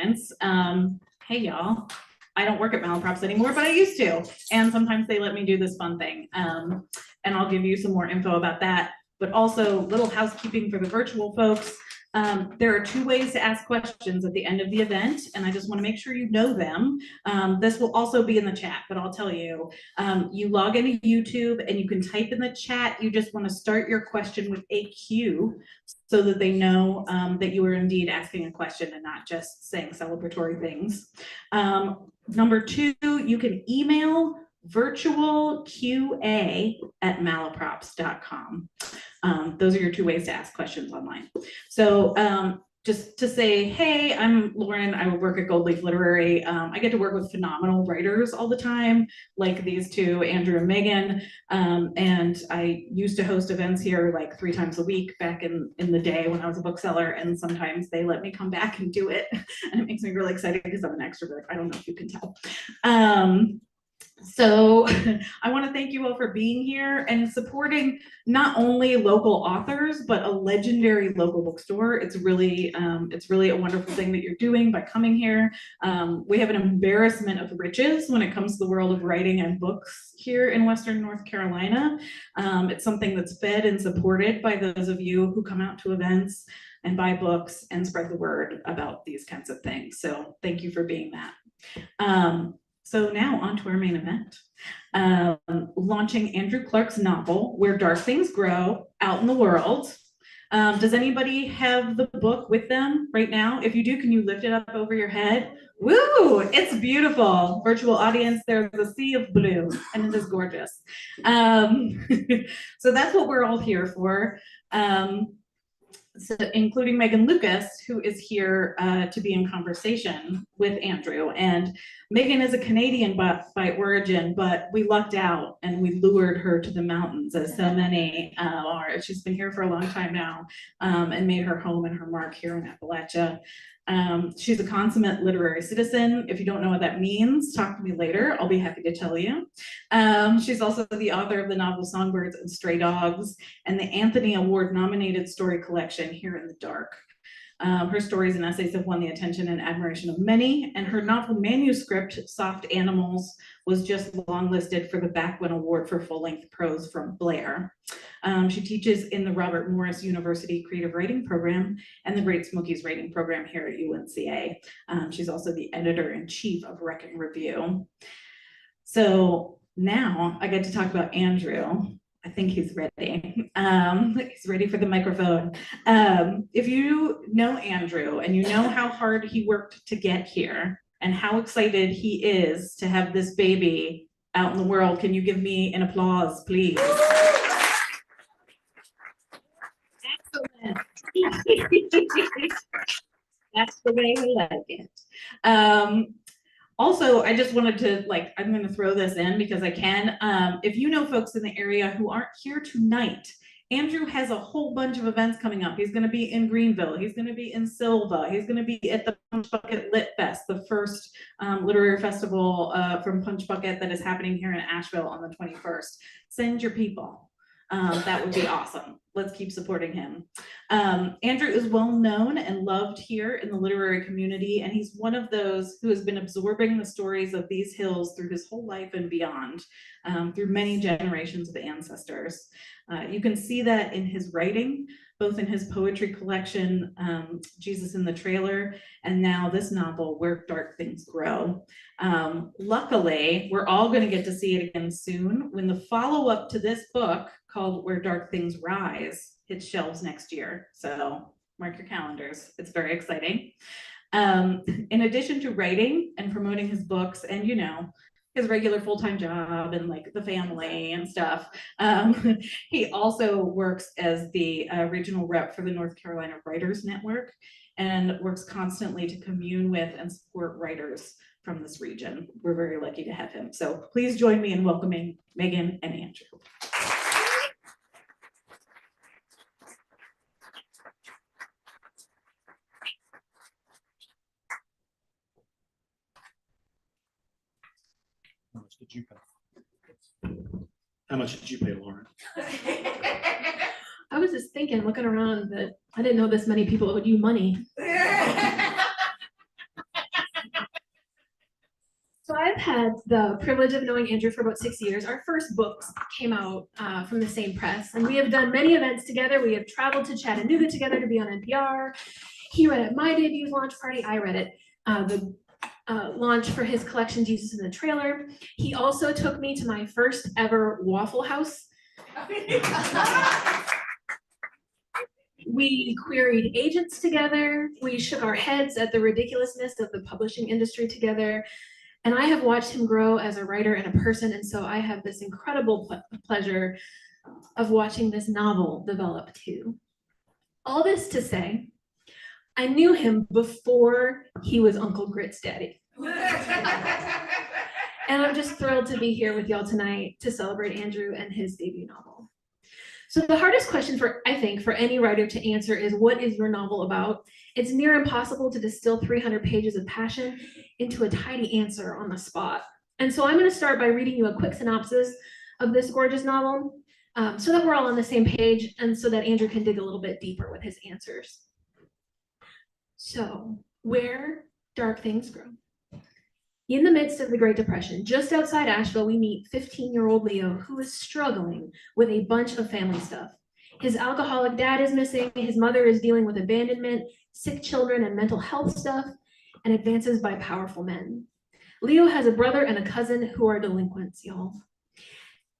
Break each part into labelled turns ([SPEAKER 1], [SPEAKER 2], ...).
[SPEAKER 1] audience. Hey y'all, I don't work at Malaprops anymore, but I used to. And sometimes they let me do this fun thing. And I'll give you some more info about that, but also little housekeeping for the virtual folks. There are 2 ways to ask questions at the end of the event, and I just want to make sure you know them. This will also be in the chat, but I'll tell you, you log into YouTube and you can type in the chat. You just want to start your question with a Q so that they know that you are indeed asking a question and not just saying celebratory things. Number 2, you can email virtualqa@malaprops.com. Those are your 2 ways to ask questions online. So just to say, hey, I'm Lauren, I work at Goldleaf Literary. I get to work with phenomenal writers all the time, like these 2, Andrew and Megan. And I used to host events here like 3 times a week back in the day when I was a bookseller, and sometimes they let me come back and do it. And it makes me really excited because I'm an extrovert. I don't know if you can tell. So I want to thank you all for being here and supporting not only local authors, but a legendary local bookstore. It's really a wonderful thing that you're doing by coming here. We have an embarrassment of riches when it comes to the world of writing and books here in Western North Carolina. It's something that's fed and supported by those of you who come out to events and buy books and spread the word about these kinds of things. So thank you for being that. So now on to our main event. Launching Andrew Clark's novel, Where Dark Things Grow, out in the world. Does anybody have the book with them right now? If you do, can you lift it up over your head? Woo, it's beautiful. Virtual audience, there's a sea of blue, and it is gorgeous. So that's what we're all here for. So including Meagan Lucas, who is here to be in conversation with Andrew. And Meagan is a Canadian by origin, but we lucked out and we lured her to the mountains, as so many are. She's been here for a long time now and made her home and her mark here in Appalachia. She's a consummate literary citizen. If you don't know what that means, talk to me later. I'll be happy to tell you. She's also the author of the novel Songbirds and Stray Dogs and the Anthony Award nominated story collection Here in the Dark. Her stories and essays have won the attention and admiration of many, and her novel manuscript, Soft Animals, was just longlisted for the Backwin Award for full-length prose from Blair. She teaches in the Robert Morris University Creative Writing Program and the Great Smokies Writing Program here at UNC-A. She's also the editor-in-chief of Rec and Review. So now I get to talk about Andrew. I think he's ready. He's ready for the microphone. If you know Andrew and you know how hard he worked to get here and how excited he is to have this baby out in the world, can you give me an applause, please? Excellent. That's the way we like it. Also, I just wanted to, I'm going to throw this in because I can. If you know folks in the area who aren't here tonight, Andrew has a whole bunch of events coming up. He's going to be in Greenville. He's going to be in Silva. He's going to be at the Punch Bucket Lit Fest, the first literary festival from Punch Bucket that is happening here in Asheville on the 21st. Send your people. That would be awesome. Let's keep supporting him. Andrew is well known and loved here in the literary community, and he's one of those who has been absorbing the stories of these hills through his whole life and beyond, through many generations of ancestors. You can see that in his writing, both in his poetry collection, Jesus in the Trailer, and now this novel, Where Dark Things Grow. Luckily, we're all going to get to see it again soon when the follow-up to this book, called Where Dark Things Rise, hits shelves next year. So mark your calendars. It's very exciting. In addition to writing and promoting his books and, his regular full-time job and the family and stuff, he also works as the regional rep for the North Carolina Writers Network and works constantly to commune with and support writers from this region. We're very lucky to have him. So please join me in welcoming Meagan and Andrew.
[SPEAKER 2] How much did you pay? How much did you pay, Lauren?
[SPEAKER 3] I was just thinking, looking around, that I didn't know this many people owed you money. I've had the privilege of knowing Andrew for about 6 years. Our first books came out from the same press, and we have done many events together. We have traveled to Chattanooga together to be on NPR. He read at my debut launch party. I read at the launch for his collection, Jesus in the Trailer. He also took me to my first ever Waffle House. We queried agents together. We shook our heads at the ridiculousness of the publishing industry together. And I have watched him grow as a writer and a person. And so I have this incredible pleasure of watching this novel develop too. All this to say, I knew him before he was Uncle Grit's daddy. And I'm just thrilled to be here with y'all tonight to celebrate Andrew and his debut novel. So the hardest question I think for any writer to answer is, what is your novel about? It's near impossible to distill 300 pages of passion into a tidy answer on the spot. And so I'm going to start by reading you a quick synopsis of this gorgeous novel, so that we're all on the same page and so that Andrew can dig a little bit deeper with his answers. So, where dark things grow. In the midst of the Great Depression, just outside Asheville, we meet 15-year-old Leo, who is struggling with a bunch of family stuff. His alcoholic dad is missing, his mother is dealing with abandonment, sick children, and mental health stuff, and advances by powerful men. Leo has a brother and a cousin who are delinquents, y'all.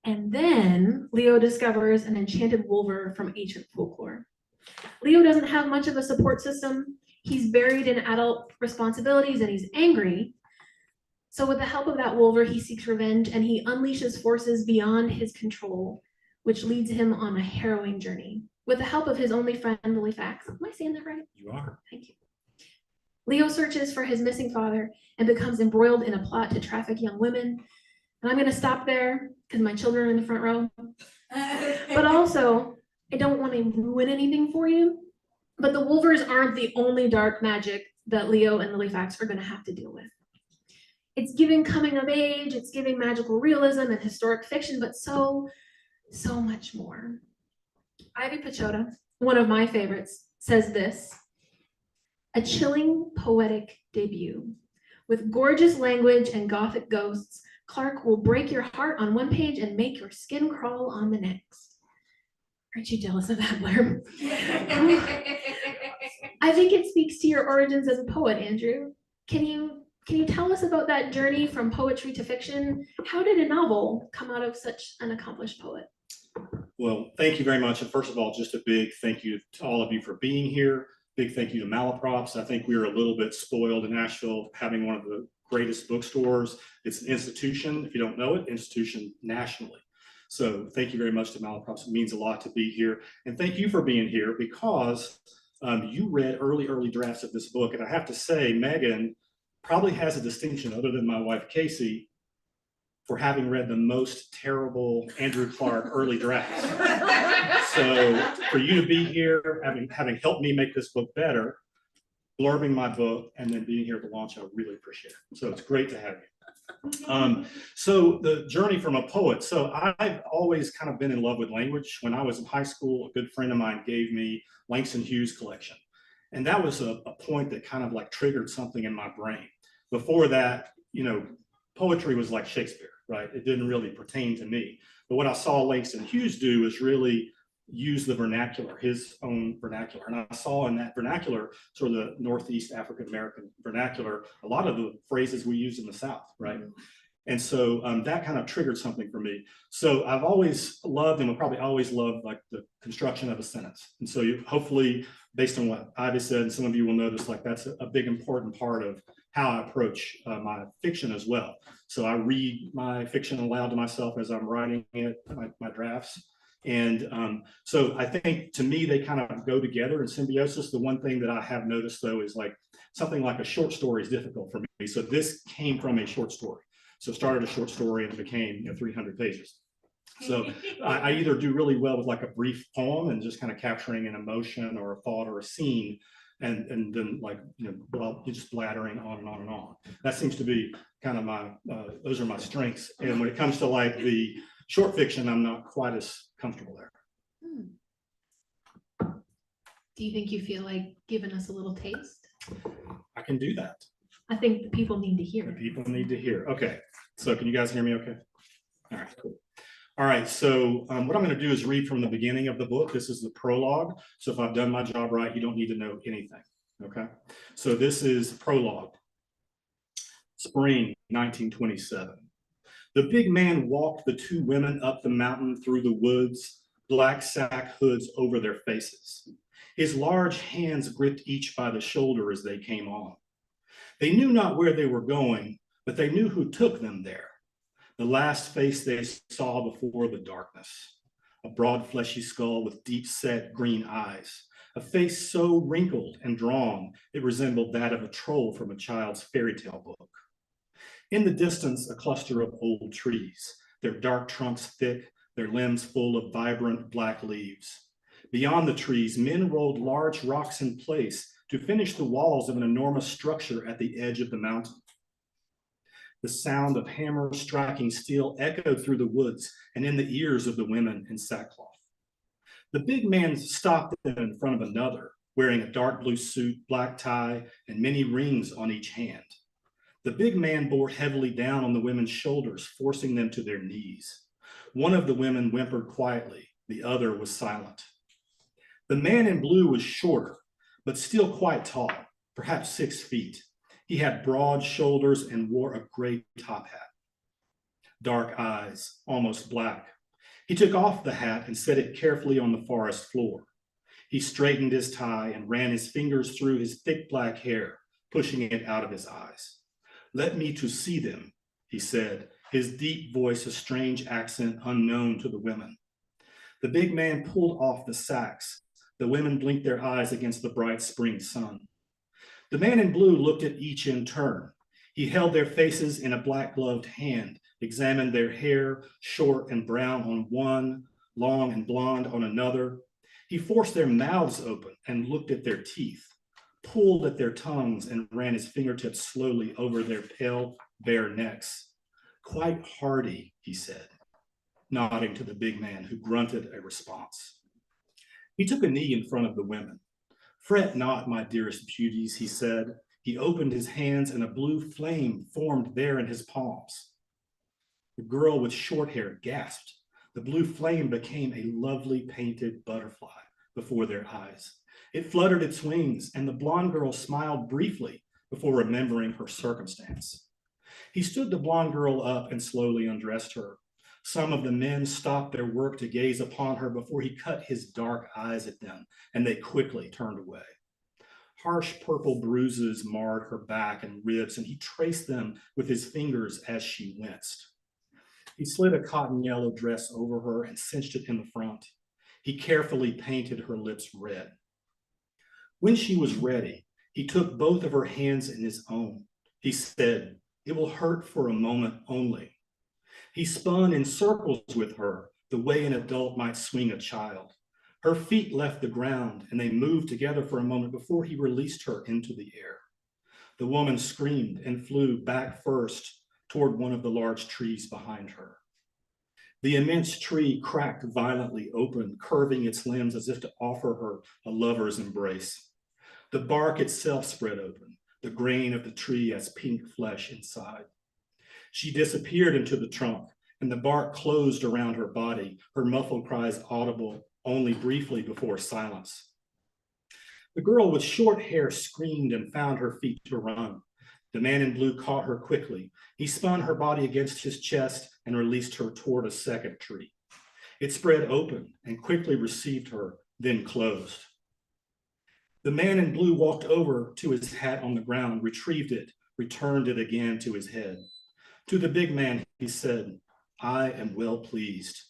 [SPEAKER 3] And then Leo discovers an enchanted wolver from ancient folklore. Leo doesn't have much of a support system. He's buried in adult responsibilities and he's angry. So with the help of that wolver, he seeks revenge and he unleashes forces beyond his control, which leads him on a harrowing journey. With the help of his only friend, Lily Fax. Am I saying that right?
[SPEAKER 2] You are.
[SPEAKER 3] Thank you. Leo searches for his missing father and becomes embroiled in a plot to traffic young women. And I'm going to stop there because my children are in the front row. But also, I don't want to ruin anything for you. But the wolvers aren't the only dark magic that Leo and Lily Fax are going to have to deal with. It's giving coming of age, it's giving magical realism and historic fiction, but so much more. Ivy Pachota, one of my favorites, says this: a chilling poetic debut. With gorgeous language and Gothic ghosts, Clark will break your heart on one page and make your skin crawl on the next. Aren't you jealous of that blurb? I think it speaks to your origins as a poet, Andrew. Can you tell us about that journey from poetry to fiction? How did a novel come out of such an accomplished poet?
[SPEAKER 2] Well, thank you very much. And first of all, just a big thank you to all of you for being here. Big thank you to Malaprops. I think we were a little bit spoiled in Nashville having one of the greatest bookstores. It's an institution, if you don't know it, institution nationally. So thank you very much to Malaprops. It means a lot to be here. And thank you for being here because you read early drafts of this book. And I have to say, Meagan probably has a distinction other than my wife, Casey, for having read the most terrible Andrew Clark early drafts. So for you to be here, having helped me make this book better, blurbing my book, and then being here at the launch, I really appreciate it. So it's great to have you. So the journey from a poet. So I've always kind of been in love with language. When I was in high school, a good friend of mine gave me Langston Hughes' collection. And that was a point that kind of like triggered something in my brain. Before that, you know, poetry was like Shakespeare, right? It didn't really pertain to me. But what I saw Langston Hughes do is really use the vernacular, his own vernacular. And I saw in that vernacular, sort of the Northeast African-American vernacular, a lot of the phrases we use in the South, right? And so that kind of triggered something for me. So I've always loved and will probably always love like the construction of a sentence. And so you hopefully, based on what Ivy said, and some of you will notice like that's a big important part of how I approach my fiction as well. So I read my fiction aloud to myself as I'm writing it, my drafts. And so I think to me, they kind of go together in symbiosis. The one thing that I have noticed though is like something like a short story is difficult for me. So this came from a short story. So started a short story and it became 300 pages. So I either do really well with like a brief poem and just kind of capturing an emotion or a thought or a scene, and then like, well, you're just blathering on and on and on. That seems to be kind of my, those are my strengths. And when it comes to like the short fiction, I'm not quite as comfortable there.
[SPEAKER 3] Do you think you feel like giving us a little taste?
[SPEAKER 2] I can do that.
[SPEAKER 3] I think the people need to
[SPEAKER 2] The
[SPEAKER 3] hear.
[SPEAKER 2] people need to hear. Okay, so can you guys hear me okay? All right, cool. All right, so what I'm going to do is read from the beginning of the book. This is the prologue. So if I've done my job right, you don't need to know anything. Okay, so this is prologue. Spring 1927. The big man walked the two women up the mountain through the woods, black sack hoods over their faces. His large hands gripped each by the shoulder as they came on. They knew not where they were going, but they knew who took them there. The last face they saw before the darkness, a broad fleshy skull with deep-set green eyes, a face so wrinkled and drawn it resembled that of a troll from a child's fairy tale book. In the distance, a cluster of old trees, their dark trunks thick, their limbs full of vibrant black leaves. Beyond the trees, men rolled large rocks in place to finish the walls of an enormous structure at the edge of the mountain. The sound of hammers striking steel echoed through the woods and in the ears of the women in sackcloth. The big man stopped them in front of another, wearing a dark blue suit, black tie, and many rings on each hand. The big man bore heavily down on the women's shoulders, forcing them to their knees. One of the women whimpered quietly, the other was silent. The man in blue was shorter, but still quite tall, perhaps 6 feet. He had broad shoulders and wore a gray top hat. Dark eyes, almost black. He took off the hat and set it carefully on the forest floor. He straightened his tie and ran his fingers through his thick black hair, pushing it out of his eyes. "Let me to see them," he said, his deep voice a strange accent unknown to the women. The big man pulled off the sacks. The women blinked their eyes against the bright spring sun. The man in blue looked at each in turn. He held their faces in a black-gloved hand, examined their hair, short and brown on one, long and blonde on another. He forced their mouths open and looked at their teeth, pulled at their tongues and ran his fingertips slowly over their pale, bare necks. "Quite hardy," he said, nodding to the big man, who grunted a response. He took a knee in front of the women. "Fret not, my dearest beauties," he said. He opened his hands and a blue flame formed there in his palms. The girl with short hair gasped. The blue flame became a lovely painted butterfly before their eyes. It fluttered its wings, and the blonde girl smiled briefly before remembering her circumstance. He stood the blonde girl up and slowly undressed her. Some of the men stopped their work to gaze upon her before he cut his dark eyes at them, and they quickly turned away. Harsh purple bruises marred her back and ribs, and he traced them with his fingers as she winced. He slid a cotton yellow dress over her and cinched it in the front. He carefully painted her lips red. When she was ready, he took both of her hands in his own. He said, "It will hurt for a moment only." He spun in circles with her, the way an adult might swing a child. Her feet left the ground, and they moved together for a moment before he released her into the air. The woman screamed and flew back first toward one of the large trees behind her. The immense tree cracked violently open, curving its limbs as if to offer her a lover's embrace. The bark itself spread open, the grain of the tree as pink flesh inside. She disappeared into the trunk, and the bark closed around her body, her muffled cries audible only briefly before silence. The girl with short hair screamed and found her feet to run. The man in blue caught her quickly. He spun her body against his chest and released her toward a second tree. It spread open and quickly received her, then closed. The man in blue walked over to his hat on the ground, retrieved it, returned it again to his head. To the big man, he said, "I am well pleased,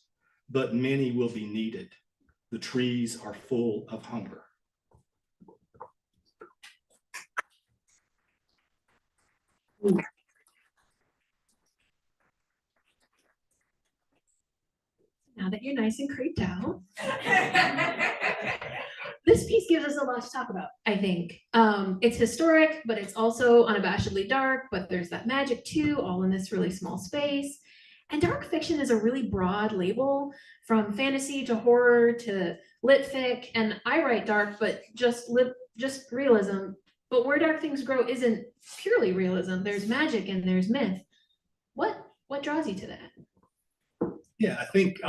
[SPEAKER 2] but many will be needed. The trees are full of hunger."
[SPEAKER 3] Now that you're nice and creeped out, this piece gives us a lot to talk about, I think. It's historic, but it's also unabashedly dark, but there's that magic too, all in this really small space. And dark fiction is a really broad label, from fantasy to horror to lit fic, and I write dark, but just realism But Where Dark Things Grow isn't purely realism. There's magic and there's myth. What draws you to that?
[SPEAKER 2] Yeah, I think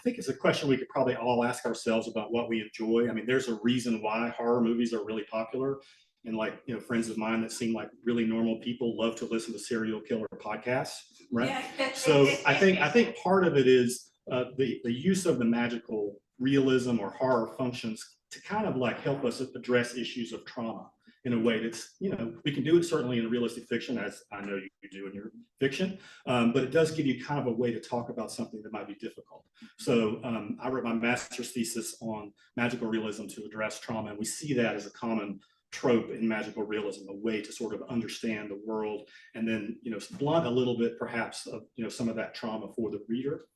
[SPEAKER 2] it's a question we could probably all ask ourselves about what we enjoy. I mean, there's a reason why horror movies are really popular. And like, friends of mine that seem like really normal people love to listen to serial killer podcasts, right? So I think part of it is the use of the magical realism or horror functions to kind of like help us address issues of trauma in a way that's, we can do it certainly in realistic fiction, as I know you do in your fiction, but it does give you kind of a way to talk about something that might be difficult. So I wrote my master's thesis on magical realism to address trauma, and we see that as a common trope in magical realism, a way to sort of understand the world and then, blunt a little bit perhaps of, some of that trauma for the reader.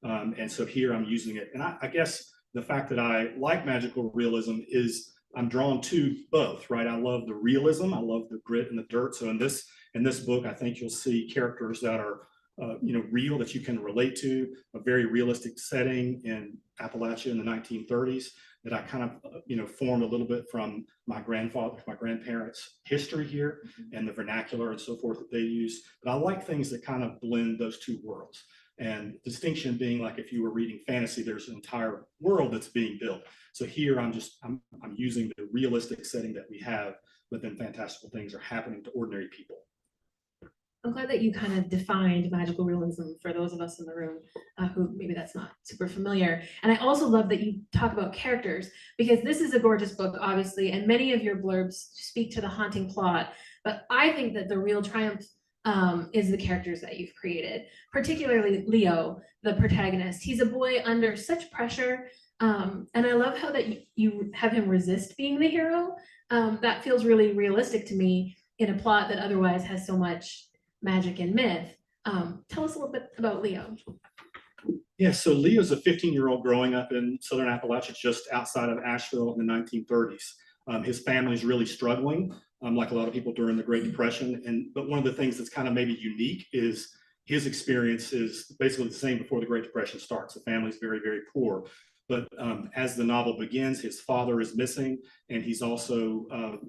[SPEAKER 2] And so here I'm using it. And I guess the fact that I like magical realism is I'm drawn to both, right? I love the realism. I love the grit and the dirt. So in this book, I think you'll see characters that are, real, that you can relate to, a very realistic setting in Appalachia in the 1930s that I kind of, formed a little bit from my grandparents' history here and the vernacular and so forth that they use. But I like things that kind of blend those two worlds. And distinction being like if you were reading fantasy, there's an entire world that's being built. So here I'm using the realistic setting that we have, but then fantastical things are happening to ordinary people.
[SPEAKER 3] I'm glad that you kind of defined magical realism for those of us in the room who maybe that's not super familiar. And I also love that you talk about characters, because this is a gorgeous book, obviously, and many of your blurbs speak to the haunting plot. But I think that the real triumph is the characters that you've created, particularly Leo, the protagonist. He's a boy under such pressure. And I love how that you have him resist being the hero. That feels really realistic to me in a plot that otherwise has so much magic and myth. Tell us a little bit about Leo.
[SPEAKER 2] Yeah, so Leo's a 15-year-old growing up in Southern Appalachia, just outside of Asheville in the 1930s. His family's really struggling, like a lot of people during the Great Depression. But one of the things that's kind of maybe unique is his experience is basically the same before the Great Depression starts. The family's very, very poor. But as the novel begins, his father is missing, and he's also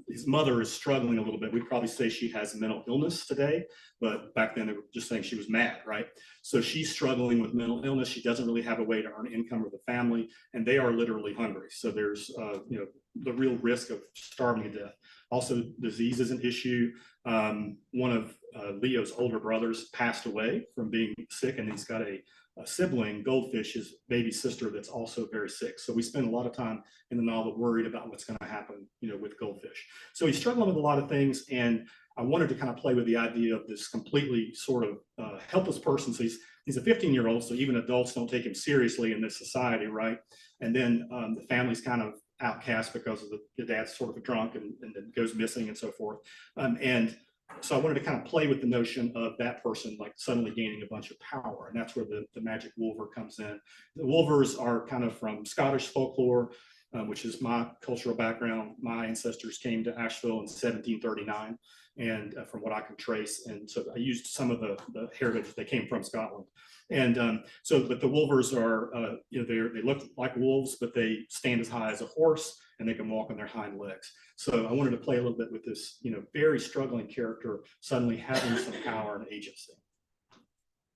[SPEAKER 2] his mother is struggling a little bit. We'd probably say she has mental illness today, but back then they were just saying she was mad, right? So she's struggling with mental illness. She doesn't really have a way to earn income for the family, and they are literally hungry. So there's the real risk of starving to death. Also, disease is an issue. One of Leo's older brothers passed away from being sick, and he's got a sibling, Goldfish, his baby sister, that's also very sick. So we spend a lot of time in the novel worried about what's going to happen, with Goldfish. So he's struggling with a lot of things, and I wanted to kind of play with the idea of this completely sort of helpless person. So he's a 15-year-old, so even adults don't take him seriously in this society, right? And then the family's kind of outcast because of the dad's sort of a drunk and then goes missing and so forth. And so I wanted to kind of play with the notion of that person like suddenly gaining a bunch of power. And that's where the magic wolver comes in. The wolvers are kind of from Scottish folklore, which is my cultural background. My ancestors came to Asheville in 1739, and from what I can trace. And so I used some of the heritage they came from Scotland. And but the wolvers are, they look like wolves, but they stand as high as a horse and they can walk on their hind legs. So I wanted to play a little bit with this, very struggling character suddenly having some power and agency.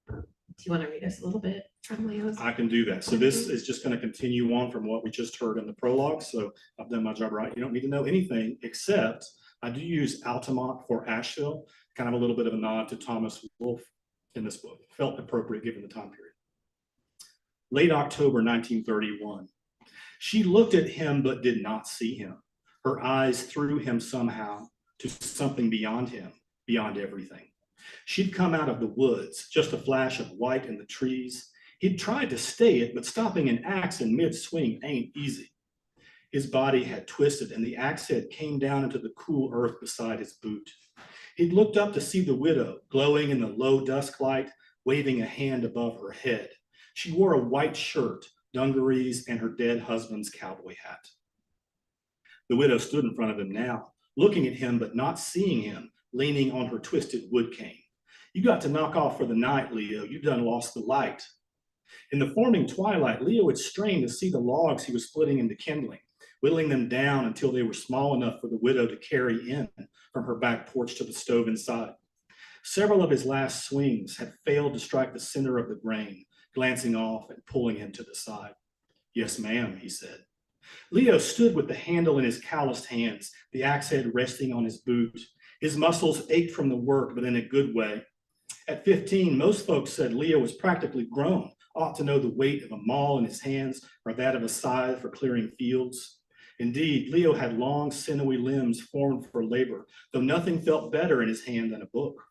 [SPEAKER 3] Do you want to read us a little bit from Leo's?
[SPEAKER 2] I can do that. So this is just going to continue on from what we just heard in the prologue. So I've done my job right. You don't need to know anything, except I do use Altamont for Asheville, kind of a little bit of a nod to Thomas Wolfe in this book. Felt appropriate given the time period. Late October 1931. She looked at him but did not see him. Her eyes threw him somehow to something beyond him, beyond everything. She'd come out of the woods, just a flash of white in the trees. He'd tried to stay it, but stopping an axe in mid-swing ain't easy. His body had twisted, and the axe head came down into the cool earth beside his boot. He'd looked up to see the widow, glowing in the low dusk light, waving a hand above her head. She wore a white shirt, dungarees, and her dead husband's cowboy hat. The widow stood in front of him now, looking at him but not seeing him, leaning on her twisted wood cane. You got to knock off for the night, Leo. You done lost the light. In the forming twilight, Leo had strained to see the logs he was splitting into kindling. whittling them down until they were small enough for the widow to carry in from her back porch to the stove inside. Several of his last swings had failed to strike the center of the grain, glancing off and pulling him to the side. "Yes, ma'am," he said. Leo stood with the handle in his calloused hands, the axe head resting on his boot. His muscles ached from the work, but in a good way. At 15, most folks said Leo was practically grown, ought to know the weight of a maul in his hands or that of a scythe for clearing fields. Indeed, Leo had long, sinewy limbs formed for labor, though nothing felt better in his hand than a book.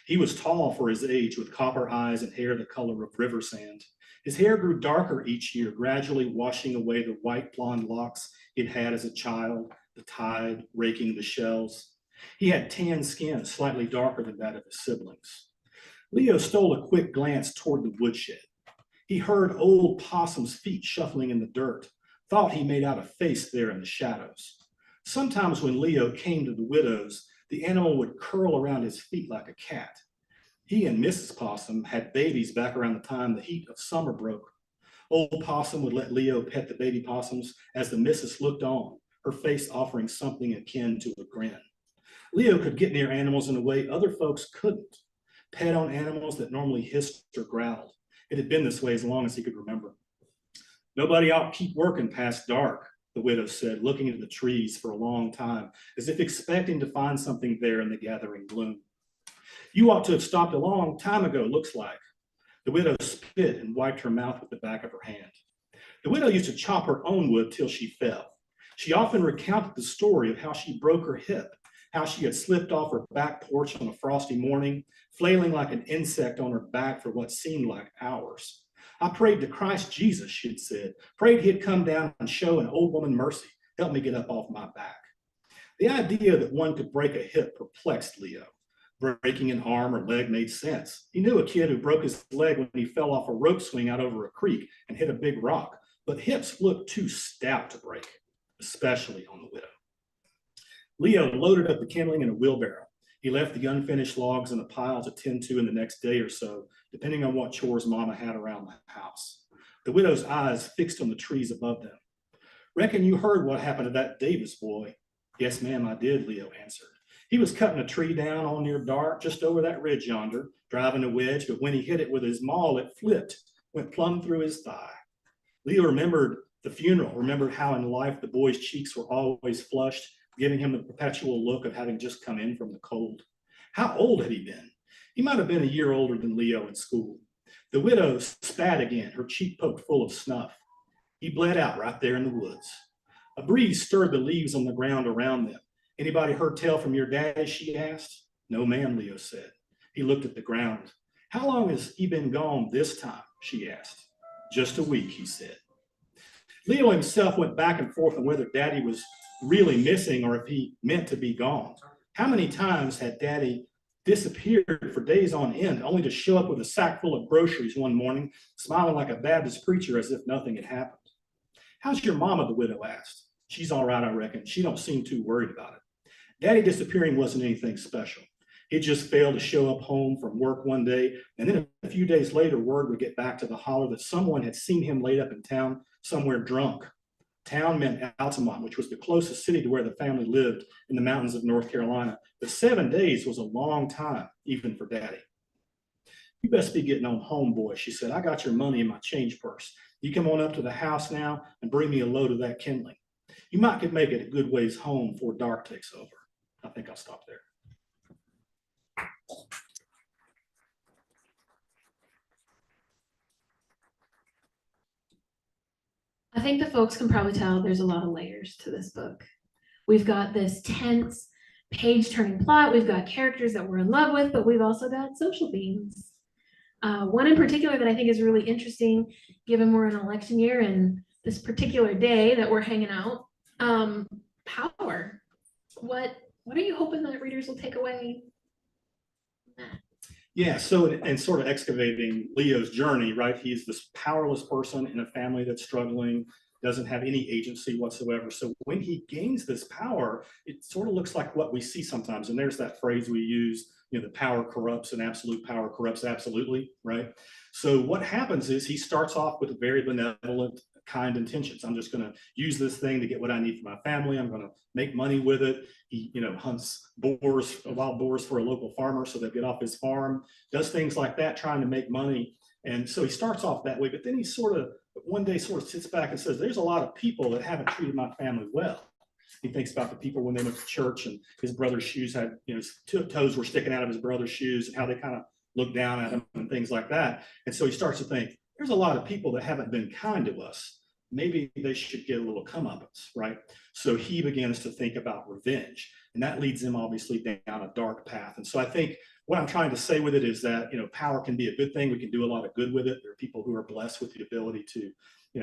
[SPEAKER 2] He was tall for his age, with copper eyes and hair the color of river sand. His hair grew darker each year, gradually washing away the white blonde locks he'd had as a child, the tide raking the shells. He had tan skin, slightly darker than that of his siblings. Leo stole a quick glance toward the woodshed. He heard old Possum's feet shuffling in the dirt, thought he made out a face there in the shadows. Sometimes when Leo came to the widow's, the animal would curl around his feet like a cat. He and Mrs. Possum had babies back around the time the heat of summer broke. Old Possum would let Leo pet the baby possums as the missus looked on, her face offering something akin to a grin. Leo could get near animals in a way other folks couldn't. Pet on animals that normally hissed or growled. It had been this way as long as he could remember. "Nobody ought to keep working past dark," the widow said, looking into the trees for a long time, as if expecting to find something there in the gathering gloom. "You ought to have stopped a long time ago, looks like." The widow spit and wiped her mouth with the back of her hand. The widow used to chop her own wood till she fell. She often recounted the story of how she broke her hip, how she had slipped off her back porch on a frosty morning, flailing like an insect on her back for what seemed like hours. "I prayed to Christ Jesus," she'd said, "prayed he'd come down and show an old woman mercy, help me get up off my back." The idea that one could break a hip perplexed Leo. Breaking an arm or leg made sense. He knew a kid who broke his leg when he fell off a rope swing out over a creek and hit a big rock, but hips looked too stout to break, especially on the widow. Leo loaded up the kindling in a wheelbarrow. He left the unfinished logs in a pile to tend to in the next day or so, depending on what chores Mama had around the house. The widow's eyes fixed on the trees above them. "Reckon you heard what happened to that Davis boy." "Yes, ma'am, I did," Leo answered. "He was cutting a tree down all near dark, just over that ridge yonder, driving a wedge, but when he hit it with his maul, it flipped, went plumb through his thigh." Leo remembered the funeral, remembered how in life the boy's cheeks were always flushed, giving him the perpetual look of having just come in from the cold. How old had he been? He might have been a year older than Leo in school. The widow spat again, her cheek poked full of snuff. "He bled out right there in the woods." A breeze stirred the leaves on the ground around them. "Anybody heard tell from your daddy?" she asked. "No, ma'am," Leo said. He looked at the ground. "How long has he been gone this time?" she asked. "Just a week," he said. Leo himself went back and forth on whether Daddy was really missing or if he meant to be gone. How many times had Daddy disappeared for days on end, only to show up with a sack full of groceries one morning, smiling like a Baptist preacher as if nothing had happened? "How's your mama?" the widow asked. "She's all right, I reckon. She don't seem too worried about it." Daddy disappearing wasn't anything special. He'd just failed to show up home from work one day, and then a few days later, word would get back to the holler that someone had seen him laid up in town somewhere drunk. Town meant Altamont, which was the closest city to where the family lived in the mountains of North Carolina. But 7 days was a long time, even for Daddy. "You best be getting on home, boy," she said. "I got your money in my change purse. You come on up to the house now and bring me a load of that kindling. You might could make it a good ways home before dark takes over." I think I'll stop there.
[SPEAKER 3] I think the folks can probably tell there's a lot of layers to this book. We've got this tense, page-turning plot. We've got characters that we're in love with, but we've also got social themes. One in particular that I think is really interesting, given we're in an election year and this particular day that we're hanging out, power. What are you hoping that readers will take away?
[SPEAKER 2] Yeah, so and sort of excavating Leo's journey, right? He's this powerless person in a family that's struggling, doesn't have any agency whatsoever. So when he gains this power, it sort of looks like what we see sometimes. And there's that phrase we use, the power corrupts and absolute power corrupts absolutely, right? So what happens is he starts off with a very benevolent kind intentions. I'm just going to use this thing to get what I need for my family. I'm going to make money with it. He, hunts boars, wild boars for a local farmer so they get off his farm, does things like that, trying to make money. And so he starts off that way, but then he one day sits back and says, there's a lot of people that haven't treated my family well. He thinks about the people when they went to church and his brother's shoes had, his toes were sticking out of his brother's shoes, and how they kind of looked down at him and things like that. And so he starts to think, there's a lot of people that haven't been kind to us. Maybe they should get a little comeuppance, right? So he begins to think about revenge, and that leads him obviously down a dark path. And so I think what I'm trying to say with it is that, power can be a good thing. We can do a lot of good with it. There are people who are blessed with the ability to,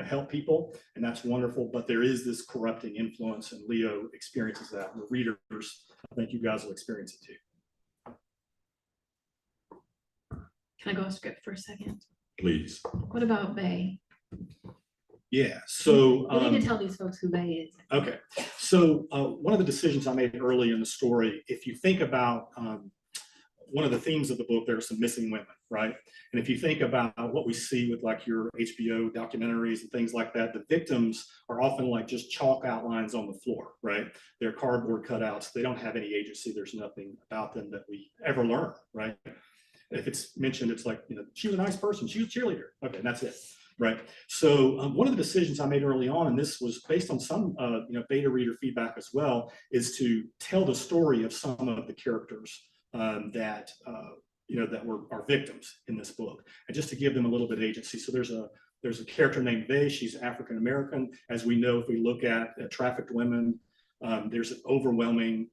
[SPEAKER 2] help people, and that's wonderful. But there is this corrupting influence, and Leo experiences that. And the readers, I think you guys will experience it too.
[SPEAKER 3] Can I go off script for a second?
[SPEAKER 2] Please.
[SPEAKER 3] What about Bay?
[SPEAKER 2] Yeah, so
[SPEAKER 3] we need to tell these folks who Bay is.
[SPEAKER 2] Okay, so one of the decisions I made early in the story, if you think about one of the themes of the book, there are some missing women, right? And if you think about what we see with like your HBO documentaries and things like that, the victims are often like just chalk outlines on the floor, right? They're cardboard cutouts. They don't have any agency. There's nothing about them that we ever learn, right? If it's mentioned, it's like, she was a nice person. She was a cheerleader. Okay, and that's it. Right. So one of the decisions I made early on, and this was based on some, beta reader feedback as well, is to tell the story of some of the characters that were our victims in this book, and just to give them a little bit of agency. So there's a character named Vay. She's African American. As we know, if we look at trafficked women, there's an overwhelming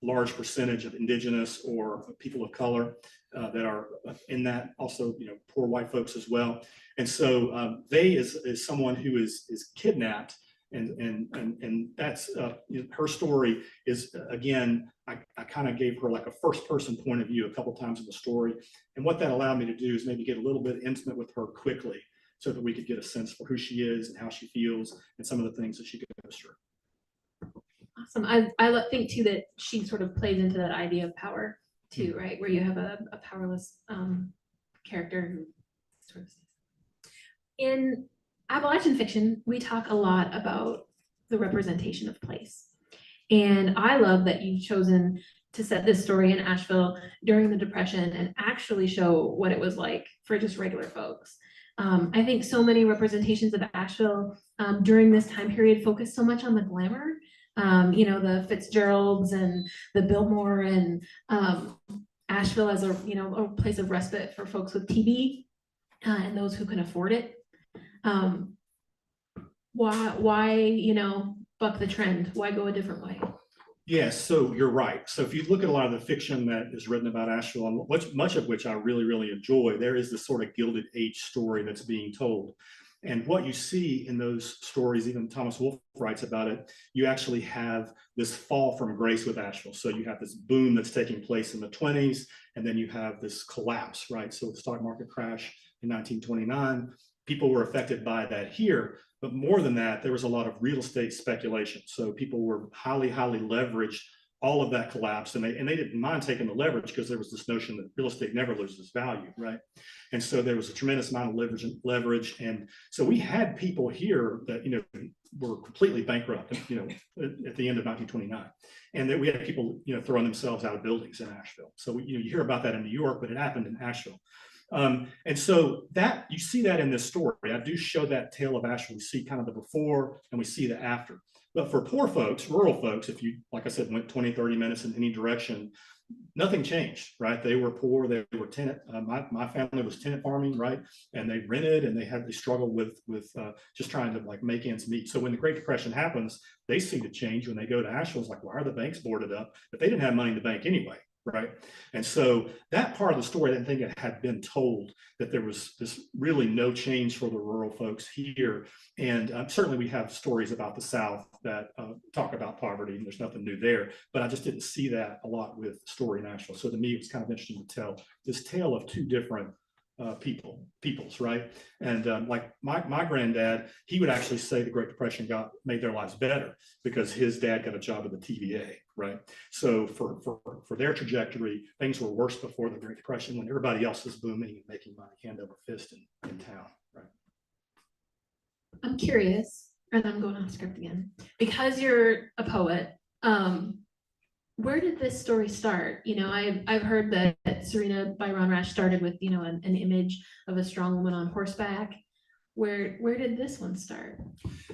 [SPEAKER 2] large percentage of indigenous or people of color that are in that. Also, poor white folks as well. And so Vay is someone who is kidnapped, and that's her story is, again, I kind of gave her like a first person point of view a couple times in the story. And what that allowed me to do is maybe get a little bit intimate with her quickly, so that we could get a sense for who she is and how she feels and some of the things that she goes through.
[SPEAKER 3] Awesome. I think too that she sort of plays into that idea of power too, right? Where you have a powerless character who sort of. In Appalachian fiction, we talk a lot about the representation of place. And I love that you've chosen to set this story in Asheville during the Depression and actually show what it was like for just regular folks. I think so many representations of Asheville during this time period focus so much on the glamour, the Fitzgeralds and the Biltmore, and Asheville as a place of respite for folks with TB and those who can afford it. Why buck the trend? Why go a different way?
[SPEAKER 2] Yes, so you're right. So if you look at a lot of the fiction that is written about Asheville, and much of which I really, really enjoy, there is this sort of Gilded Age story that's being told. And what you see in those stories, even Thomas Wolfe writes about it, you actually have this fall from grace with Asheville. So you have this boom that's taking place in the 20s, and then you have this collapse, right? So the stock market crash in 1929, people were affected by that here. But more than that, there was a lot of real estate speculation. So people were highly, highly leveraged. All of that collapsed, and they didn't mind taking the leverage because there was this notion that real estate never loses value, right? And so there was a tremendous amount of leverage. And so we had people here that, were completely bankrupt, at the end of 1929. And that we had people, throwing themselves out of buildings in Asheville. So you hear about that in New York, but it happened in Asheville. And so that you see that in this story. I do show that tale of Asheville. We see kind of the before and we see the after. But for poor folks, rural folks, if you, like I said, went 20, 30 minutes in any direction, nothing changed, right? They were poor, they were tenant. My family was tenant farming, right? And they rented, and they struggled with just trying to like make ends meet. So when the Great Depression happens, they see the change when they go to Asheville. It's like, why are the banks boarded up? But they didn't have money in the bank anyway. Right. And so that part of the story, I didn't think it had been told, that there was this really no change for the rural folks here. And certainly we have stories about the South that talk about poverty, and there's nothing new there. But I just didn't see that a lot with the story in Asheville. So to me, it was kind of interesting to tell this tale of two different peoples, right? And like my granddad, he would actually say the Great Depression made their lives better because his dad got a job at the TVA, right? So for their trajectory, things were worse before the Great Depression when everybody else was booming and making money hand over fist in town, right?
[SPEAKER 3] I'm curious, and I'm going off script again, because you're a poet. Where did this story start? You know, I've heard that Serena by Ron Rash started with, you know, an image of a strong woman on horseback. Where did this one start?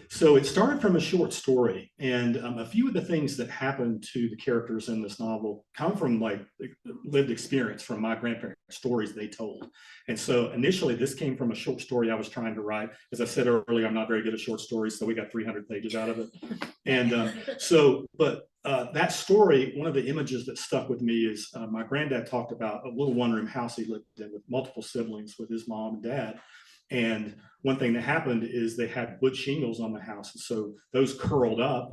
[SPEAKER 2] So it started from a short story, and a few of the things that happened to the characters in this novel come from like lived experience from my grandparents' stories they told. And so initially, this came from a short story I was trying to write. As I said earlier, I'm not very good at short stories, so we got 300 pages out of it. And that story, one of the images that stuck with me is my granddad talked about a little one-room house he lived in with multiple siblings with his mom and dad. And one thing that happened is they had wood shingles on the house. And so those curled up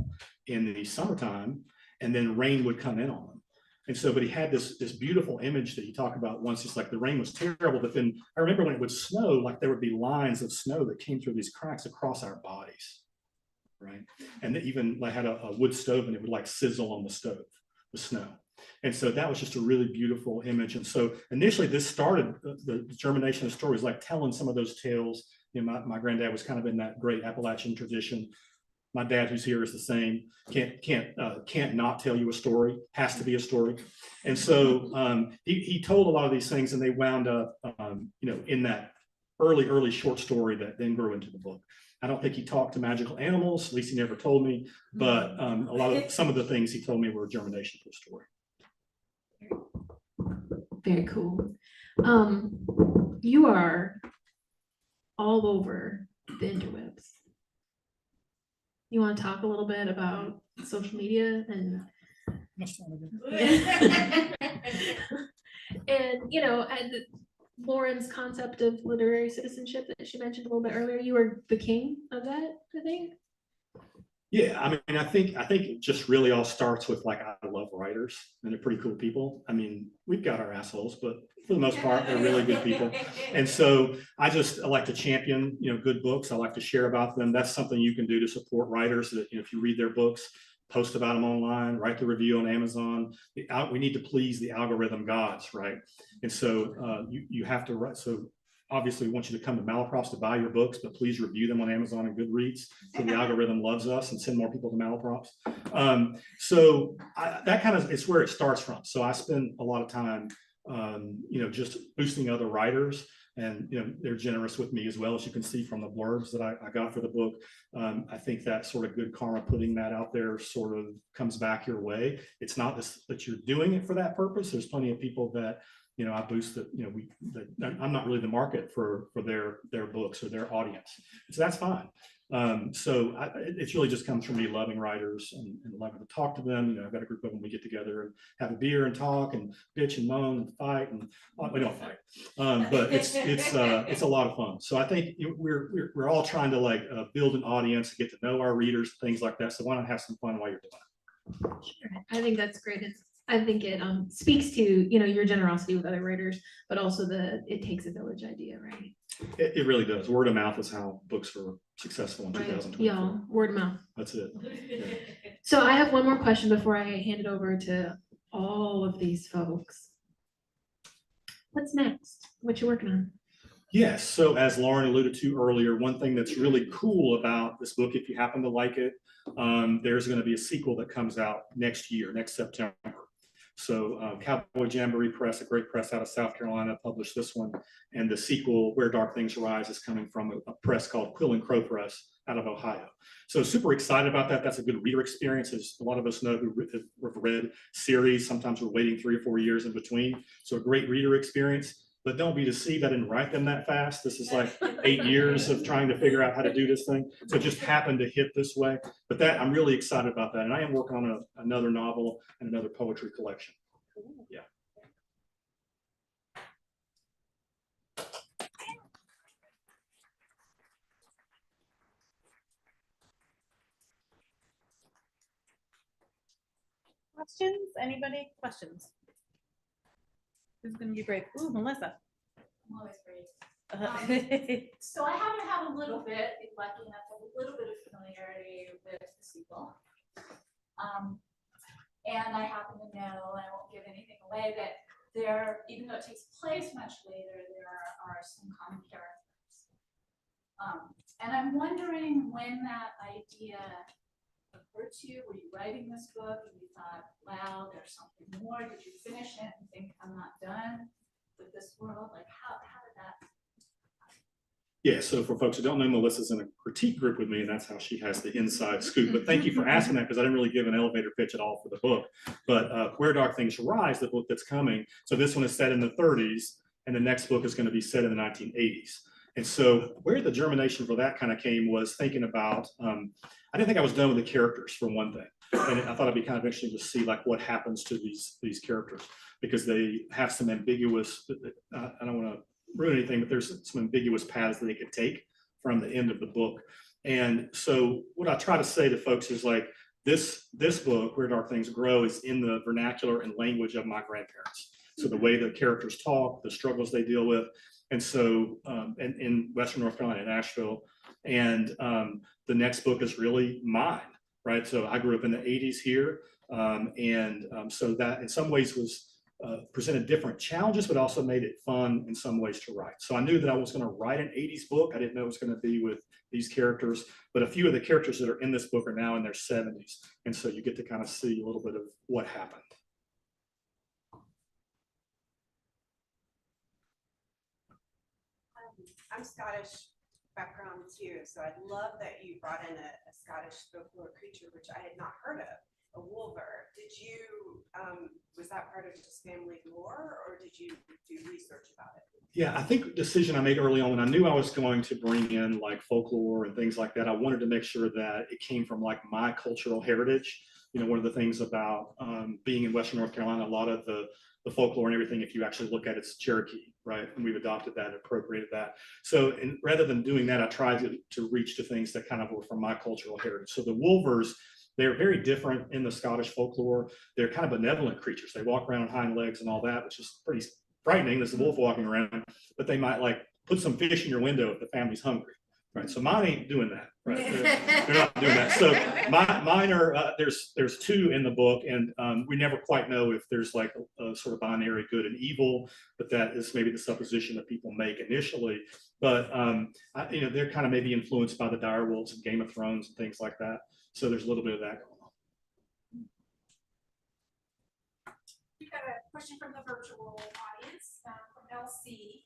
[SPEAKER 2] in the summertime, and then rain would come in on them. And so, but he had this beautiful image that he talked about once. It's like the rain was terrible, but then I remember when it would snow, like there would be lines of snow that came through these cracks across our bodies, right? And they even like had a wood stove, and it would like sizzle on the stove, the snow. And so that was just a really beautiful image. And so initially this started, the germination of the story was like telling some of those tales. You know, my granddad was kind of in that great Appalachian tradition. My dad, who's here, is the same. Can't not tell you a story. Has to be a story. And so he told a lot of these things, and they wound up, you know, in that early short story that then grew into the book. I don't think he talked to magical animals. At least he never told me. But some of the things he told me were germination for the story.
[SPEAKER 3] Very cool. You are all over the interwebs. You want to talk a little bit about social media and and you know, and Lauren's concept of literary citizenship that she mentioned a little bit earlier. You were the king of that, I think.
[SPEAKER 2] Yeah, I mean, I think it just really all starts with like, I love writers, and they're pretty cool people. I mean, we've got our assholes, but for the most part, they're really good people. And so I like to champion, you know, good books. I like to share about them. That's something you can do to support writers. That, you know, if you read their books, post about them online, write the review on Amazon. We need to please the algorithm gods, right? And so you have to write. So obviously, we want you to come to Malaprops to buy your books, but please review them on Amazon and Goodreads so the algorithm loves us and send more people to Malaprops. That kind of, it's where it starts from. So I spend a lot of time, you know, just boosting other writers, and you know, they're generous with me as well, as you can see from the blurbs that I got for the book. I think that sort of good karma, putting that out there, sort of comes back your way. It's not that you're doing it for that purpose. There's plenty of people that, you know, I boost that, you know, I'm not really the market for their books or their audience. So that's fine. It really just comes from me loving writers and loving to talk to them. You know, I've got a group of them, we get together and have a beer and talk and bitch and moan and fight, and we don't fight. But it's a lot of fun. So I think we're all trying to like build an audience, get to know our readers, things like that. So why not have some fun while you're doing it?
[SPEAKER 3] Sure. I think that's great. I think it speaks to, you know, your generosity with other writers, but also it takes a village idea, right?
[SPEAKER 2] It really does. Word of mouth is how books were successful in 2020.
[SPEAKER 3] Yeah, word of mouth.
[SPEAKER 2] That's it. Yeah.
[SPEAKER 3] So I have one more question before I hand it over to all of these folks. What's next? What you working on?
[SPEAKER 2] Yes. So as Lauren alluded to earlier, one thing that's really cool about this book, if you happen to like it, there's going to be a sequel that comes out next year, next September. So Cowboy Jamboree Press, a great press out of South Carolina, published this one. And the sequel, Where Dark Things Rise, is coming from a press called Quill and Crow Press out of Ohio. So super excited about that. That's a good reader experience. As a lot of us know who have read series, sometimes we're waiting 3 or 4 years in between. So a great reader experience. But don't be deceived, I didn't write them that fast. This is like 8 years of trying to figure out how to do this thing. So it just happened to hit this way. But that, I'm really excited about that. And I am working on another novel and another poetry collection. Yeah.
[SPEAKER 1] Questions? Anybody? Questions? Who's going to be brave? Ooh, Melissa.
[SPEAKER 4] I'm always great. So I happen to have a little bit, if lucky enough, a little bit of familiarity with the sequel. And I happen to know, and I won't give anything away, that there, even though it takes place much later, there are some common characters. And I'm wondering when that idea occurred to you. Were you writing this book and you thought, wow, there's something more? Did you finish it and think, I'm not done with this world? Like, how did that?
[SPEAKER 2] Yeah, so for folks who don't know, Melissa's in a critique group with me, and that's how she has the inside scoop. But thank you for asking that, because I didn't really give an elevator pitch at all for the book. But Where Dark Things Rise, the book that's coming, so this one is set in the 30s, and the next book is going to be set in the 1980s. And so where the germination for that kind of came was thinking about, I didn't think I was done with the characters, for one thing. And I thought it'd be kind of interesting to see like what happens to these characters, because they have some ambiguous, I don't want to ruin anything, but there's some ambiguous paths that they could take from the end of the book. And so what I try to say to folks is like, this book, Where Dark Things Grow, is in the vernacular and language of my grandparents. So the way the characters talk, the struggles they deal with. And so in Western North Carolina, in Asheville, and the next book is really mine, right? So I grew up in the 80s here. So that in some ways was presented different challenges, but also made it fun in some ways to write. So I knew that I was going to write an 80s book. I didn't know it was going to be with these characters, but a few of the characters that are in this book are now in their 70s. And so you get to kind of see a little bit of what happened.
[SPEAKER 5] I'm Scottish background too, so I love that you brought in a Scottish folklore creature, which I had not heard of, a wolver. Did you, was that part of just family lore, or did you do research about it?
[SPEAKER 2] Yeah, I think the decision I made early on when I knew I was going to bring in like folklore and things like that, I wanted to make sure that it came from like my cultural heritage. You know, one of the things about being in Western North Carolina, a lot of the folklore and everything, if you actually look at it, it's Cherokee, right? And we've adopted that and appropriated that. So rather than doing that, I tried to reach to things that kind of were from my cultural heritage. So the wolvers, they're very different in the Scottish folklore. They're kind of benevolent creatures. They walk around on hind legs and all that, which is pretty frightening. There's a wolf walking around, but they might like put some fish in your window if the family's hungry, right? So mine ain't doing that, right? They're not doing that. So mine are, there's two in the book, and we never quite know if there's like a sort of binary good and evil, but that is maybe the supposition that people make initially. But you know, they're kind of maybe influenced by the direwolves and Game of Thrones and things like that. So there's a little bit of that going on.
[SPEAKER 6] We've got a question from the virtual audience from LC.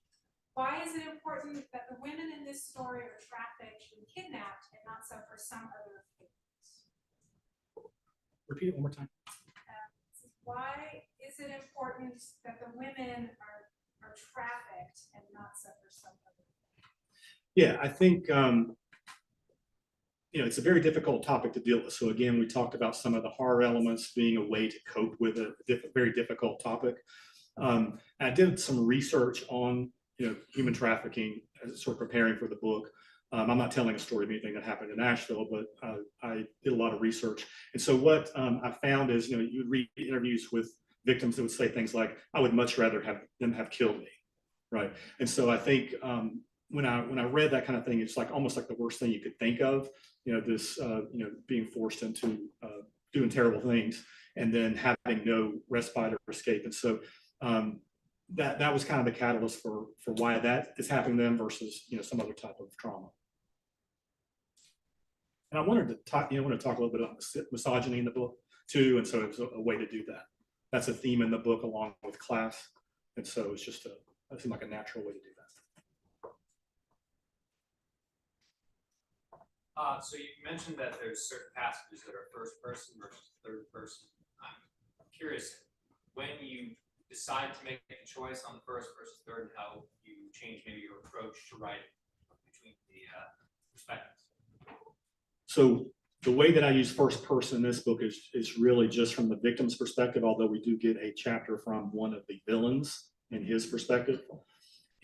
[SPEAKER 6] Why is it important that the women in this story are trafficked and kidnapped and not suffer some other things?
[SPEAKER 2] Repeat it one more time.
[SPEAKER 6] Why is it important that the women are trafficked and not suffer some other things?
[SPEAKER 2] Yeah, I think you know, it's a very difficult topic to deal with. So again, we talked about some of the horror elements being a way to cope with a very difficult topic. I did some research on, you know, human trafficking as sort of preparing for the book. I'm not telling a story of anything that happened in Nashville, but I did a lot of research. And so what I found is, you know, you would read interviews with victims that would say things like, I would much rather have them have killed me, right? And so I think when I read that kind of thing, it's like almost like the worst thing you could think of, you know, this, you know, being forced into doing terrible things and then having no respite or escape. And so that was kind of the catalyst for why that is happening to them versus, you know, some other type of trauma. And I wanted to talk, you know, I want to talk a little bit about misogyny in the book too. And so it was a way to do that. That's a theme in the book along with class. And so it's just it seemed like a natural way to do that.
[SPEAKER 7] So you mentioned that there's certain passages that are first person versus third person. I'm curious, when you decide to make a choice on the first versus third, how you change maybe your approach to writing between the perspectives. So
[SPEAKER 2] the way that I use first person in this book is really just from the victim's perspective, although we do get a chapter from one of the villains in his perspective.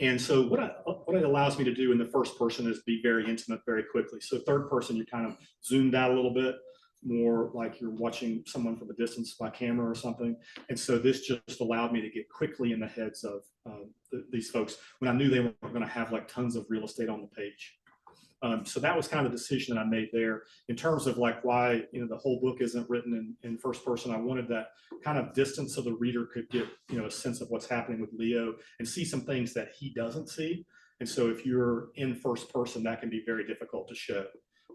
[SPEAKER 2] And so what it allows me to do in the first person is be very intimate very quickly. So third person, you're kind of zoomed out a little bit, more like you're watching someone from a distance by camera or something. And so this just allowed me to get quickly in the heads of these folks when I knew they were going to have like tons of real estate on the page. So that was kind of the decision that I made there in terms of like why, you know, the whole book isn't written in first person. I wanted that kind of distance so the reader could get, you know, a sense of what's happening with Leo and see some things that he doesn't see. And so if you're in first person, that can be very difficult to show.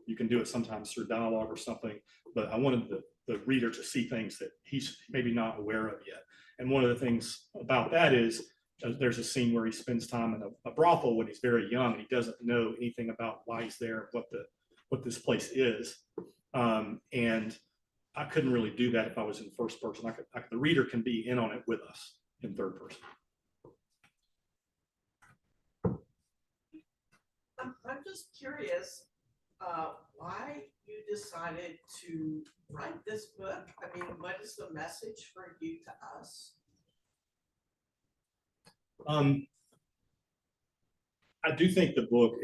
[SPEAKER 2] You can do it sometimes through dialogue or something, but I wanted the reader to see things that he's maybe not aware of yet. And one of the things about that is there's a scene where he spends time in a brothel when he's very young and he doesn't know anything about why he's there, what this place is. And I couldn't really do that if I was in first person. The reader can be in on it with us in third person.
[SPEAKER 8] I'm just curious, why you decided to write this book? I mean, what is the message for you to us?
[SPEAKER 2] I do think the book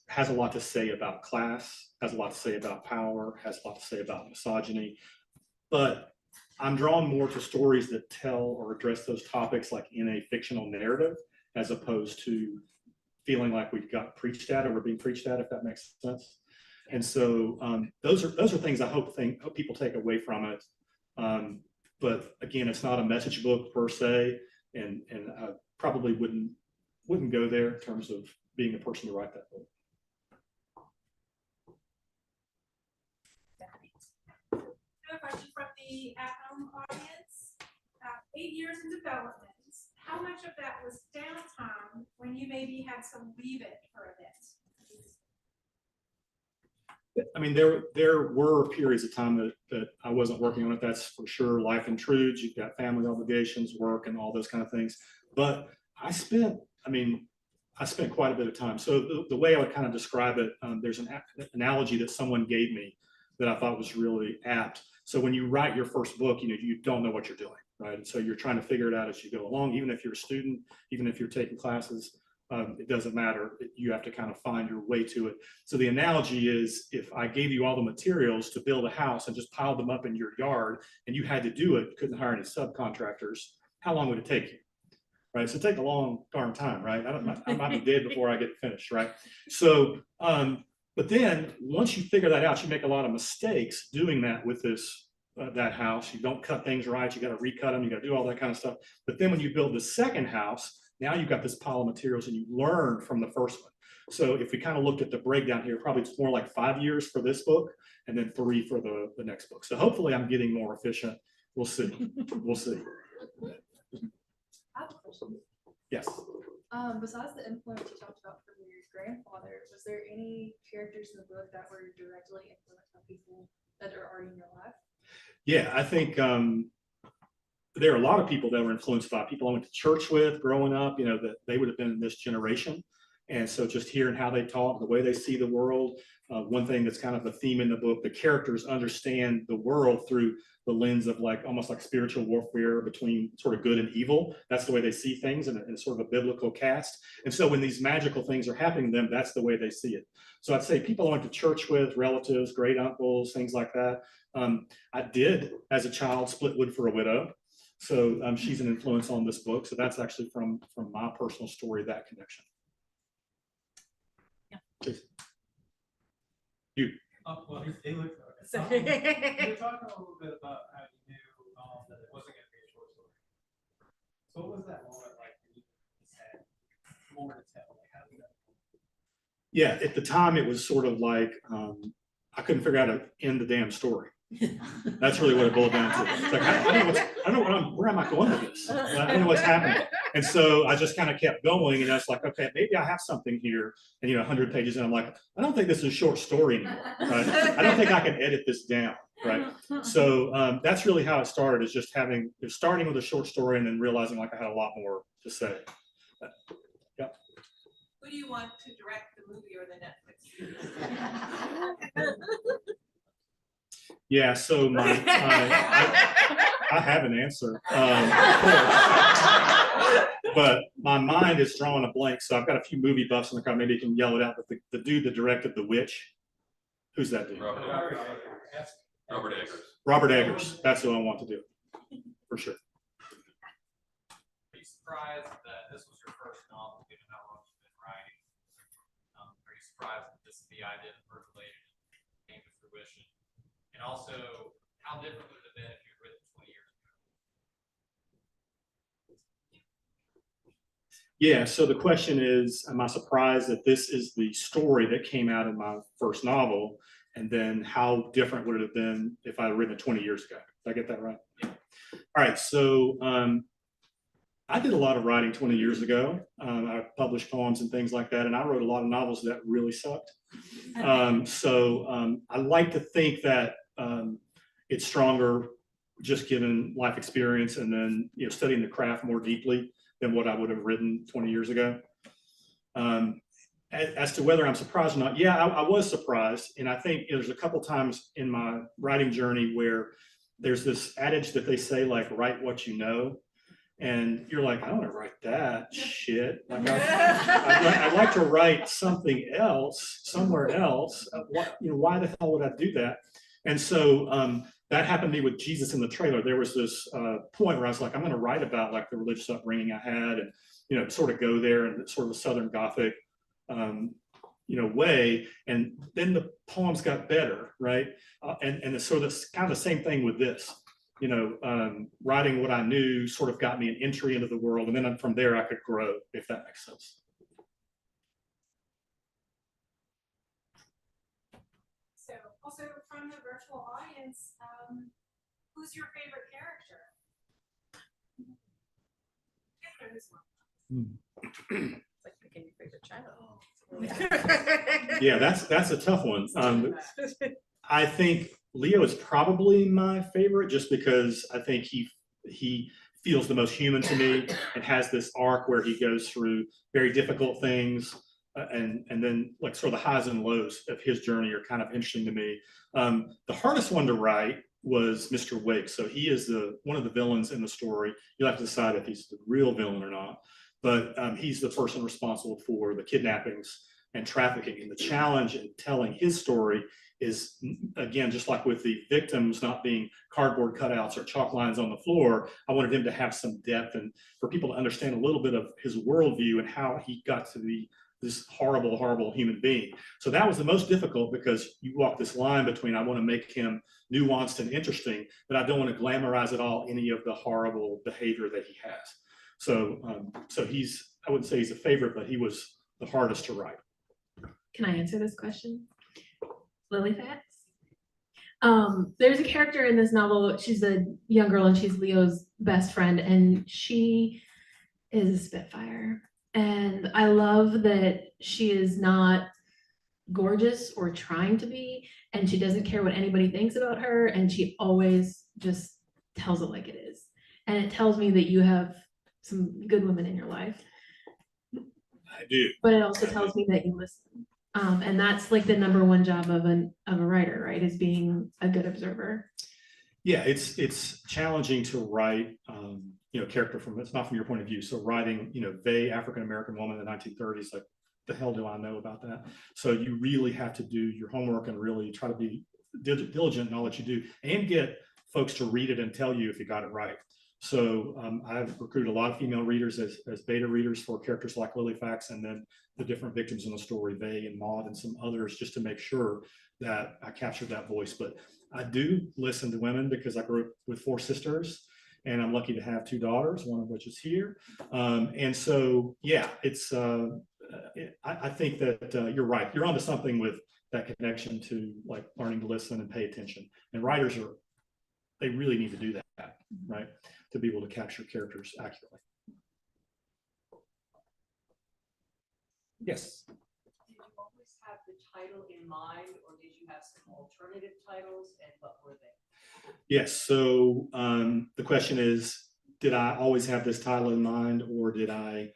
[SPEAKER 2] has a lot to say about class, has a lot to say about power, has a lot to say about misogyny, but I'm drawn more to stories that tell or address those topics like in a fictional narrative, as opposed to feeling like we've got preached at or we're being preached at, if that makes sense. And so those are things I hope people take away from it. But again, it's not a message book per se, and I probably wouldn't go there in terms of being the person to write that book.
[SPEAKER 6] Another question from the at-home audience. 8 years in development, how much of that was downtime when you maybe had to leave it for a bit?
[SPEAKER 2] I mean, there were periods of time that I wasn't working on it. That's for sure. Life intrudes. You've got family obligations, work, and all those kind of things. But I spent quite a bit of time. So the way I would kind of describe it, there's an analogy that someone gave me that I thought was really apt. So when you write your first book, you don't know what you're doing, right? And so you're trying to figure it out as you go along. Even if you're a student, even if you're taking classes, it doesn't matter. You have to kind of find your way to it. So the analogy is, if I gave you all the materials to build a house and just piled them up in your yard and you had to do it, couldn't hire any subcontractors, how long would it take you? Right? So it'd take a long darn time, right? I might be dead before I get finished, right? So, but then once you figure that out, you make a lot of mistakes doing that with that house. You don't cut things right. You got to recut them. You got to do all that kind of stuff. But then when you build the second house, now you've got this pile of materials and you learn from the first one. So if we kind of looked at the breakdown here, probably it's more like 5 years for this book and then 3 for the next book. So hopefully I'm getting more efficient. We'll see. We'll see.
[SPEAKER 9] I have a question.
[SPEAKER 2] Yes.
[SPEAKER 9] Besides the influence you talked about from your grandfather, was there any characters in the book that were directly influenced by people that are already in your life?
[SPEAKER 2] Yeah, I think there are a lot of people that were influenced by people I went to church with growing up, that they would have been in this generation. And so just hearing how they talk, the way they see the world, one thing that's kind of a theme in the book, the characters understand the world through the lens of almost like spiritual warfare between sort of good and evil. That's the way they see things in sort of a biblical cast. And so when these magical things are happening to them, that's the way they see it. So I'd say people I went to church with, relatives, great uncles, things like that. I did, as a child, split wood for a widow. So she's an influence on this book. So that's actually from my personal story, that connection.
[SPEAKER 1] Yeah.
[SPEAKER 2] Please. You.
[SPEAKER 10] Well, he looked okay. You were talking a little bit about how you knew that it wasn't going to be a short story. So what was that moment like when you had more to tell? Like, how did that?
[SPEAKER 2] Yeah, at the time it was sort of like I couldn't figure out how to end the damn story. That's really what it boiled down to. It's like I don't know where am I going with this? I don't know what's happening. And so I just kind of kept going, and I was like, okay, maybe I have something here. And 100 pages, and I'm like, I don't think this is a short story anymore. Right? I don't think I can edit this down. Right. So that's really how it started. Is just starting with a short story and then realizing I had a lot more to say. Yeah.
[SPEAKER 5] Who do you want to direct the movie or the Netflix series?
[SPEAKER 2] Yeah, so I have an answer, but my mind is drawing a blank. So I've got a few movie buffs in the crowd. Maybe you can yell it out. But the dude that directed The Witch, who's that dude?
[SPEAKER 11] Robert Eggers.
[SPEAKER 2] Robert Eggers. That's who I want to do, for sure.
[SPEAKER 7] Are you surprised that this was your first novel, given how long you've been writing? Are you surprised that this is the idea that percolated and came to fruition? And also, how different would it have been if you'd written 20 years ago?
[SPEAKER 2] Yeah, so the question is, am I surprised that this is the story that came out in my first novel? And then how different would it have been if I had written it 20 years ago? Did I get that right? Yeah. All right, so I did a lot of writing 20 years ago. I published poems and things like that, and I wrote a lot of novels that really sucked. I like to think that it's stronger just given life experience and then studying the craft more deeply than what I would have written 20 years ago. As to whether I'm surprised or not, yeah, I was surprised. And I think there's a couple times in my writing journey where there's this adage that they say, like, write what you know. And you're like, I don't want to write that shit. Like, I'd like to write something else, somewhere else. Why the hell would I do that? And so that happened to me with Jesus in the Trailer. There was this point where I was like, I'm going to write about like the religious upbringing I had, and sort of go there in sort of a Southern Gothic way. And then the poems got better, right? And it's sort of kind of the same thing with this. Writing what I knew sort of got me an entry into the world, and then from there I could grow, if that makes sense.
[SPEAKER 6] So, also from the virtual audience, who's your favorite character? If there is one.
[SPEAKER 9] It's like picking your favorite child.
[SPEAKER 2] Yeah, that's a tough one. I think Leo is probably my favorite, just because I think he feels the most human to me and has this arc where he goes through very difficult things, and then like sort of the highs and lows of his journey are kind of interesting to me. The hardest one to write was Mr. Wake. So he is one of the villains in the story. You'll have to decide if he's the real villain or not. But he's the person responsible for the kidnappings and trafficking. And the challenge in telling his story is, again, just like with the victims not being cardboard cutouts or chalk lines on the floor, I wanted him to have some depth and for people to understand a little bit of his worldview and how he got to be this horrible, horrible human being. So that was the most difficult, because you walk this line between, I want to make him nuanced and interesting, but I don't want to glamorize at all any of the horrible behavior that he has. So I wouldn't say he's a favorite, but he was the hardest to write.
[SPEAKER 3] Can I answer this question? Lily Fats. There's a character in this novel. She's a young girl and she's Leo's best friend, and she is a Spitfire. And I love that she is not gorgeous or trying to be, and she doesn't care what anybody thinks about her, and she always just tells it like it is. And it tells me that you have some good women in your life.
[SPEAKER 2] I do.
[SPEAKER 3] But it also tells me that you listen. And that's like the number one job of a writer, right? Is being a good observer.
[SPEAKER 2] Yeah, it's challenging to write, character it's not from your point of view. So writing, they African-American woman in the 1930s, like, the hell do I know about that? So you really have to do your homework and really try to be diligent in all that you do, and get folks to read it and tell you if you got it right. So I've recruited a lot of female readers as beta readers for characters like Lily Fax, and then the different victims in the story, Vay and Maud and some others, just to make sure that I captured that voice. But I do listen to women because I grew up with 4 sisters, and I'm lucky to have 2 daughters, one of which is here. And so, yeah, it's I think that you're right. You're onto something with that connection to like learning to listen and pay attention. And writers they really need to do that, right? To be able to capture characters accurately. Yes.
[SPEAKER 12] Did you always have the title in mind, or did you have some alternative titles, and what were they?
[SPEAKER 2] Yes. So the question is, did I always have this title in mind, or did I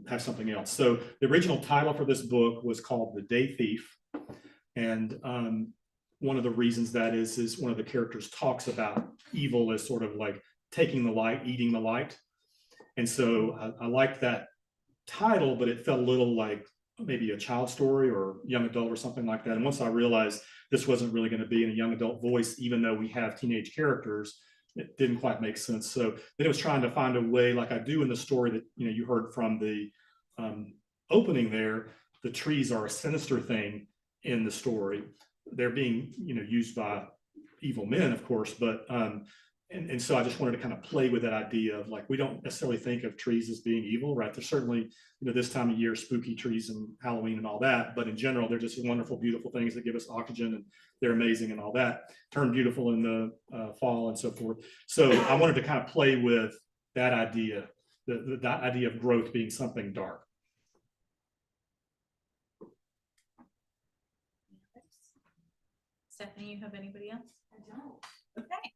[SPEAKER 2] have something else? So the original title for this book was called The Day Thief. And one of the reasons that is one of the characters talks about evil as sort of like taking the light, eating the light. And so I liked that title, but it felt a little like maybe a child story or young adult or something like that. And once I realized this wasn't really going to be in a young adult voice, even though we have teenage characters, it didn't quite make sense. So then it was trying to find a way, like I do in the story that you heard from the opening there. The trees are a sinister thing in the story. They're being used by evil men, of course, but and so I just wanted to kind of play with that idea of like, we don't necessarily think of trees as being evil, right? There's certainly, this time of year, spooky trees and Halloween and all that, but in general, they're just wonderful, beautiful things that give us oxygen, and they're amazing and all that, turn beautiful in the fall and so forth. So I wanted to kind of play with that idea, the idea of growth being something dark.
[SPEAKER 1] Stephanie, you have anybody else?
[SPEAKER 4] I don't.
[SPEAKER 1] Okay.